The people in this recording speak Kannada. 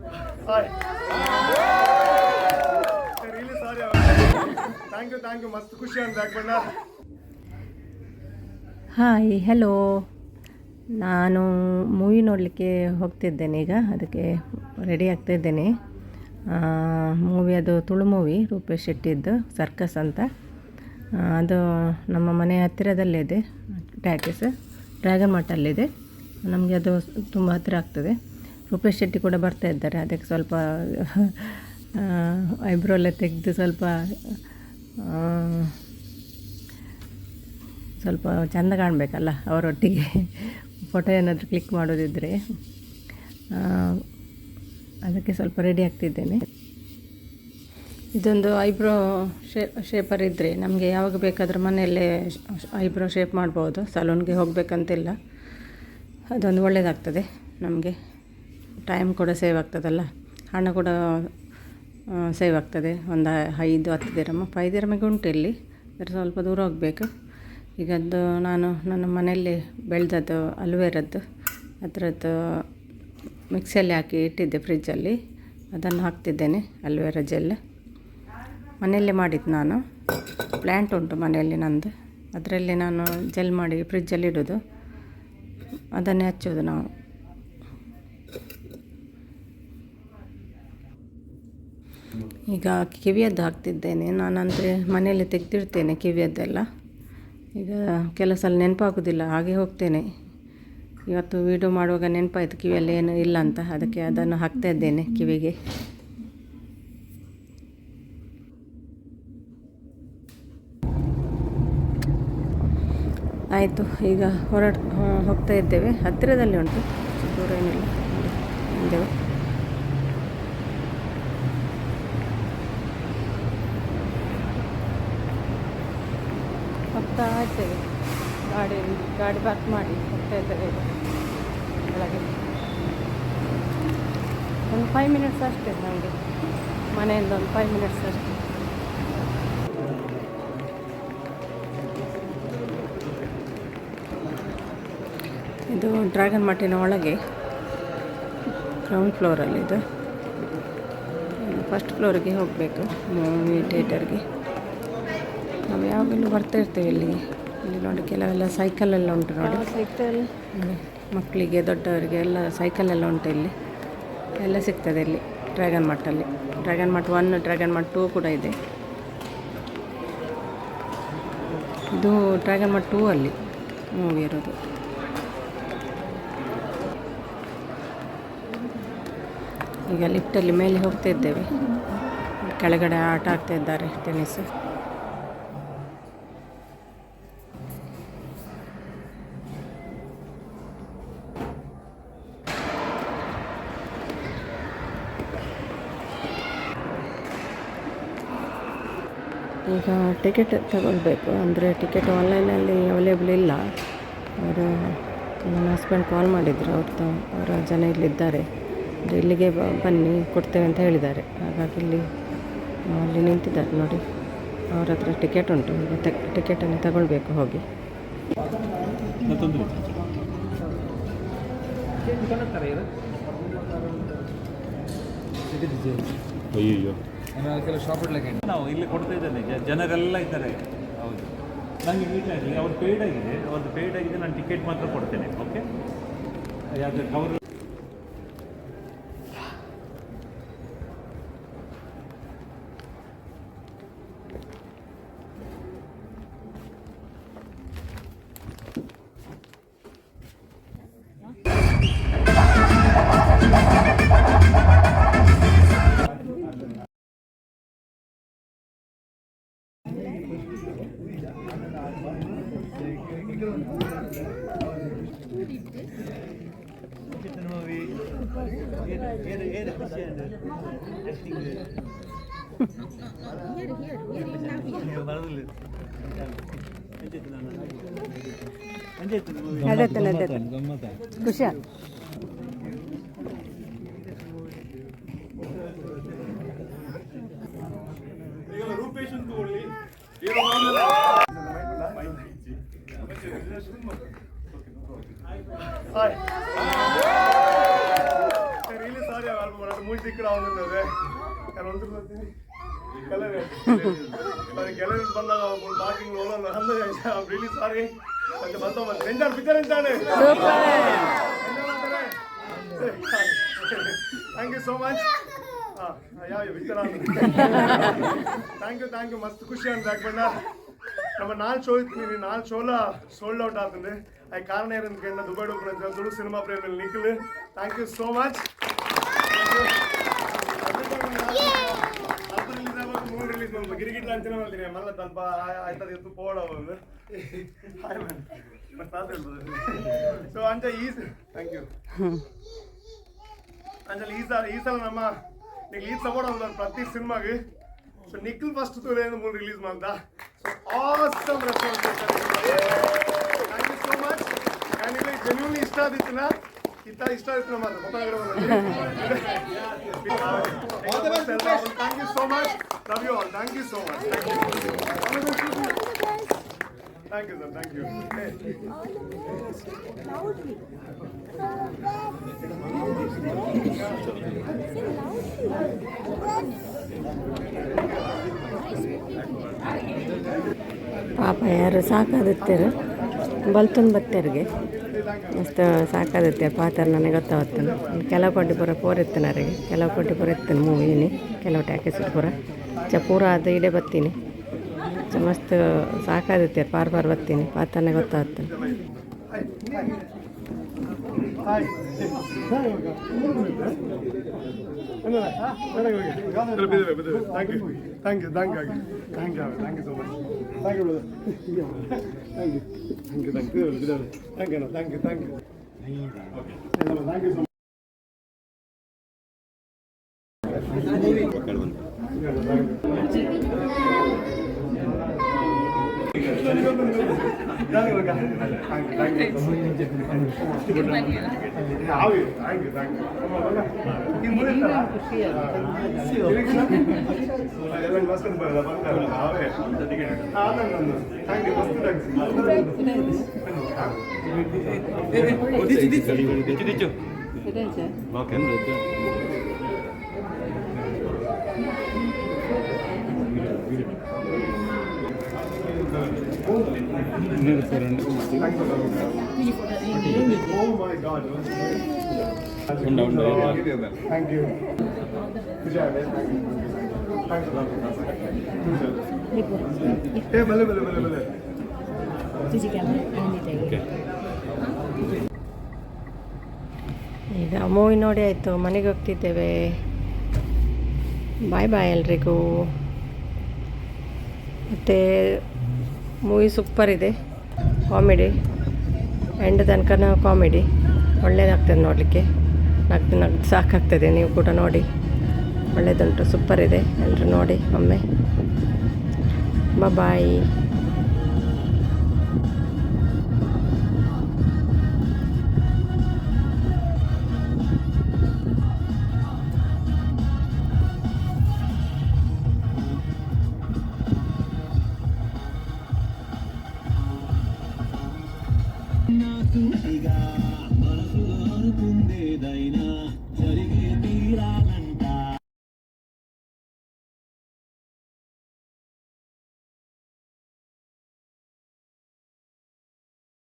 Hi. Really sorry. Thank you. ಮಸ್ತ್ ಖುಷಿ ಅಂತ ಬಣ್ಣ. ಹಾಯ್ ಹಲೋ, ನಾನು ಮೂವಿ ನೋಡಲಿಕ್ಕೆ ಹೋಗ್ತಿದ್ದೇನೆ ಈಗ. ಅದಕ್ಕೆ ರೆಡಿ ಆಗ್ತಾಯಿದ್ದೇನೆ. ಮೂವಿ ಅದು ತುಳು ಮೂವಿ, ರೂಪೇಶ್ ಶೆಟ್ಟಿದ್ದು ಸರ್ಕಸ್ ಅಂತ. ಅದು ನಮ್ಮ ಮನೆ ಹತ್ತಿರದಲ್ಲೇ ಇದೆ. ಟ್ಯಾಟಿಸ್ ಡ್ರ್ಯಾಗನ್ ಮಠಲ್ಲಿದೆ. ನಮಗೆ ಅದು ತುಂಬ ಹತ್ತಿರ ಆಗ್ತದೆ. ರೂಪೇಶ್ ಶೆಟ್ಟಿ ಕೂಡ ಬರ್ತಾ ಇದ್ದಾರೆ. ಅದಕ್ಕೆ ಸ್ವಲ್ಪ ಐಬ್ರೋ ಎಲ್ಲ ತೆಗೆದು ಸ್ವಲ್ಪ ಚೆಂದ ಕಾಣಬೇಕಲ್ಲ ಅವರೊಟ್ಟಿಗೆ. ಫೋಟೋ ಏನಾದರೂ ಕ್ಲಿಕ್ ಮಾಡೋದಿದ್ದರೆ ಅದಕ್ಕೆ ಸ್ವಲ್ಪ ರೆಡಿ ಆಗ್ತಿದ್ದೇನೆ. ಇದೊಂದು ಐಬ್ರೋ ಶೇಪರ್ ಇದ್ದರೆ ನಮಗೆ ಯಾವಾಗ ಬೇಕಾದರೂ ಮನೆಯಲ್ಲೇ ಐಬ್ರೋ ಶೇಪ್ ಮಾಡ್ಬೋದು. ಸಲೂನ್ಗೆ ಹೋಗಬೇಕಂತಿಲ್ಲ. ಅದೊಂದು ಒಳ್ಳೆಯದಾಗ್ತದೆ ನಮಗೆ. ಟೈಮ್ ಕೂಡ ಸೇವ್ ಆಗ್ತದಲ್ಲ, ಹಣ ಕೂಡ ಸೇವ್ ಆಗ್ತದೆ. ಒಂದು 5-10 ದಿರಮ 5 ದಿರಮಿಗೆ ಉಂಟು ಇಲ್ಲಿ. ಅದರ ಸ್ವಲ್ಪ ದೂರ ಹೋಗಬೇಕು. ಈಗದ್ದು ನಾನು ನನ್ನ ಮನೆಯಲ್ಲಿ ಬೆಳೆದದ್ದು ಅಲುವೆರದ್ದು ಅದರದ್ದು ಮಿಕ್ಸಿಯಲ್ಲಿ ಹಾಕಿ ಇಟ್ಟಿದ್ದೆ ಫ್ರಿಜ್ಜಲ್ಲಿ. ಅದನ್ನು ಹಾಕ್ತಿದ್ದೇನೆ. ಅಲುವೆರಾ ಜೆಲ್ ಮನೆಯಲ್ಲೇ ಮಾಡಿದ್ದು ನಾನು. ಪ್ಲ್ಯಾಂಟ್ ಉಂಟು ಮನೆಯಲ್ಲಿ ನಂದು. ಅದರಲ್ಲಿ ನಾನು ಜೆಲ್ ಮಾಡಿ ಫ್ರಿಜ್ಜಲ್ಲಿ ಇಡೋದು, ಅದನ್ನೇ ಹಚ್ಚೋದು ನಾವು. ಈಗ ಕಿವಿಯದ್ದು ಹಾಕ್ತಿದ್ದೇನೆ. ನಾನಂದರೆ ಮನೆಯಲ್ಲಿ ತೆಗೆದಿಡ್ತೇನೆ ಕಿವಿಯದ್ದೆಲ್ಲ. ಈಗ ಕೆಲವು ಸಲ ನೆನಪಾಗೋದಿಲ್ಲ, ಹಾಗೆ ಹೋಗ್ತೇನೆ. ಇವತ್ತು ವೀಡಿಯೋ ಮಾಡುವಾಗ ನೆನಪಾಯಿತು ಕಿವಿಯಲ್ಲಿ ಏನು ಇಲ್ಲ ಅಂತ. ಅದಕ್ಕೆ ಅದನ್ನು ಹಾಕ್ತಾ ಇದ್ದೇನೆ ಕಿವಿಗೆ. ಆಯಿತು, ಈಗ ಹೋಗ್ತಾ ಇದ್ದೇವೆ. ಹತ್ತಿರದಲ್ಲಿ ಉಂಟು, ದೂರ ಏನಿಲ್ಲ. ಬಂದೆವು. ಹೋಗ್ತಾ ಇದ್ದೇವೆ. ಗಾಡಿ ಪಾರ್ಕ್ ಮಾಡಿ ಹೋಗ್ತಾ ಇದ್ದೇವೆ ಒಳಗೆ. ಒಂದು 5 ಮಿನಿಟ್ಸ್ ಅಷ್ಟೇ ನನಗೆ ಮನೆಯಿಂದ, ಒಂದು 5 ಮಿನಿಟ್ಸ್ ಅಷ್ಟೇ. ಇದು ಡ್ರ್ಯಾಗನ್ ಮಠಿನ ಒಳಗೆ ಗ್ರೌಂಡ್ ಫ್ಲೋರಲ್ಲಿದೆ. ಫಸ್ಟ್ ಫ್ಲೋರಿಗೆ ಹೋಗಬೇಕು ಮೂವಿ ಥಿಯೇಟರ್ಗೆ. ನಾವು ಯಾವಾಗಲೂ ಬರ್ತಾ ಇರ್ತೇವೆ ಇಲ್ಲಿಗೆ. ಇಲ್ಲಿ ನೋಡಿ ಕೆಲವೆಲ್ಲ ಸೈಕಲೆಲ್ಲ ಉಂಟು ನೋಡಿ. ಸೈಕಲ್ ಮಕ್ಕಳಿಗೆ ದೊಡ್ಡವರಿಗೆ ಎಲ್ಲ ಸೈಕಲೆಲ್ಲ ಉಂಟು ಇಲ್ಲಿ. ಎಲ್ಲ ಸಿಗ್ತದೆ ಇಲ್ಲಿ ಡ್ರ್ಯಾಗನ್ ಮಠಲ್ಲಿ. ಡ್ರ್ಯಾಗನ್ ಮಠ 1, ಡ್ರ್ಯಾಗನ್ ಮಠ 2 ಕೂಡ ಇದೆ. ಇದು ಡ್ರ್ಯಾಗನ್ ಮಠ 2 ಅಲ್ಲಿ ಮೂವಿ ಇರೋದು. ಈಗ ಲಿಫ್ಟಲ್ಲಿ ಮೇಲೆ ಹೋಗ್ತಾ ಇದ್ದೇವೆ. ಕೆಳಗಡೆ ಆಟ ಆಗ್ತಾ ಇದ್ದಾರೆ ಟೆನ್ನಿಸ್. ಈಗ ಟಿಕೆಟ್ ತಗೊಳ್ಬೇಕು. ಅಂದರೆ ಟಿಕೆಟ್ ಆನ್ಲೈನಲ್ಲಿ ಅವೈಲೇಬಲ್ ಇಲ್ಲ. ಅವರು ನನ್ನ ಹಸ್ಬೆಂಡ್ ಕಾಲ್ ಮಾಡಿದರು. ಅವರ ಜನ ಇಲ್ಲಿದ್ದಾರೆ, ಇಲ್ಲಿಗೆ ಬನ್ನಿ ಕೊಡ್ತೇವೆ ಅಂತ ಹೇಳಿದ್ದಾರೆ. ಹಾಗಾಗಿ ಅಲ್ಲಿ ನಿಂತಿದ್ದಾರೆ ನೋಡಿ. ಅವ್ರ ಹತ್ರ ಟಿಕೆಟ್ ಉಂಟು. ಈಗ ಟಿಕೆಟನ್ನು ತಗೊಳ್ಬೇಕು ಹೋಗಿ. ಅಯ್ಯೋ, ನಾವು ಇಲ್ಲಿ ಕೊಡ್ತಾ ಇದ್ದೇನೆ. ಜನರೆಲ್ಲ ಇದ್ದಾರೆ. ಹೌದು, ನನಗೆ ಮೀಟ್ ಆಗಲಿ. ಅವ್ರು ಪೇಯ್ಡ್ ಆಗಿದೆ. ನಾನು ಟಿಕೆಟ್ ಮಾತ್ರ ಕೊಡ್ತೇನೆ. ಓಕೆ, ಯಾವುದು ಕವರ್. ಖುಷಿ Really sorry. మూసి ఇక్కడ అవుతున్నది నేను వంతులు ಗೆಳೆಯರು ಬಂದಾಗ ಪಾರ್ಕಿಂಗ್ ರಿಲೀಸ್ ಸಾರಿ ಮತ್ತೆ ಬಂತ enjoy picture enjoy thank you so much ಯಾವ ಪಿಕ್ಚರ್ ಥ್ಯಾಂಕ್ ಯು ಮಸ್ತ್ ಖುಷಿ ಅಂತ ಯಾಕಂಡ ನಮ್ಮ 4 ಶೋ ಇತ್ತು 4 ಶೋಲ ಸೋಲ್ಡ್ ಔಟ್ ಆಗ್ತದೆ ಅದಕ್ಕೆ ಕಾರಣ ಏನಂತ ದುಬೈ ಹೋಗ್ಕೊಂಡು ತುಳು ಸಿನಿಮಾ ಪ್ರೇಮಿಯಲ್ಲಿ Nikhil thank you so much Girigitla ಅಂತಾನೆ ಮಾಡ್ತೀನಿ ಮಲ್ಲ ಸ್ವಲ್ಪ ಆಯ್ತದ ಎತ್ತು ಪೋಡ ಒಂದು ಸೊ ಅಂಜ ಥ್ಯಾಂಕ್ ಯು ಅಂಜಲ್ ಈ ಸಲ ನಮ್ಮ ನಿಖಿಲ್ ಈ ಸಪೋರ್ಟ್ ಒಂದು ಪ್ರತಿ ಸಿನಿಮಾಗೆ ಸೊ ನಿಖಿಲ್ ಫಸ್ಟ್ ತೂರೇನು 3 ರಿಲೀಸ್ ಮಾಡ್ದ so awesome response thank you so much ನನಗೆ ಜೆನ್ಯೂನ್ಲಿ ಇಷ್ಟ ಆದಿತ್ತು ಇಷ್ಟ ಆಯ್ತು ಮಾತ್ರ thank you so much love you all thank you so much thank you sir thank you ಪಾಪ ಯಾರು ಸಾಕಾದತ್ತೇರು ಬಲ್ತನ್ ಬತ್ತೇರಿಗೆ ಮಸ್ತ್ ಸಾಕಾದತ್ತೆ ಪಾತ್ರ ನನಗೆ ಗೊತ್ತಾವತ್ತನು ಕೆಲವು ಕೊಟ್ಟು ಪೂರ ಪೋರಿತ್ತನರಿಗೆ ಕೆಲವು ಕೊಟ್ಟು ಪೂರ ಇತ್ತನು ಮೂವಿನಿ ಕೆಲವು ಟ್ಯಾಕೆಸ್ ಪೂರ ಪೂರ ಅದು ಇಡೇ ಬತ್ತೀನಿ ಮಸ್ತ್ ಸಾಕಾದತ್ತೆ ಪಾರ್ ಬರ್ತೀನಿ ಪಾತ್ರನೇ ಗೊತ್ತಾವತ್ತನು thank you thank you thank you thank you so much thank you thank you thank you thank you thank you thank you thank you so Oh my God. Thank you. Hey, bale. ಈಗ ಮೂವಿ ನೋಡಿ ಆಯಿತು ಮನೆಗೆ ಹೋಗ್ತಿದ್ದೇವೆ ಬಾಯ್ ಬಾಯ್ ಎಲ್ರಿಗೂ ಮತ್ತು ಮೂವಿ ಸೂಪರ್ ಇದೆ ಕಾಮಿಡಿ ಎಂಡ್ ತನಕ ಕಾಮಿಡಿ ಒಳ್ಳೆಯದಾಗ್ತದೆ ನೋಡಲಿಕ್ಕೆ ನಗ್ದು ಸಾಕಾಗ್ತದೆ ನೀವು ಕೂಡ ನೋಡಿ ಒಳ್ಳೆಯದುಂಟು ಸೂಪರ್ ಇದೆ ಎಲ್ಲರೂ ನೋಡಿ ಒಮ್ಮೆ ಬಾಯ್ మనసు అనుకుందేదైనా జరిగే తీరాలని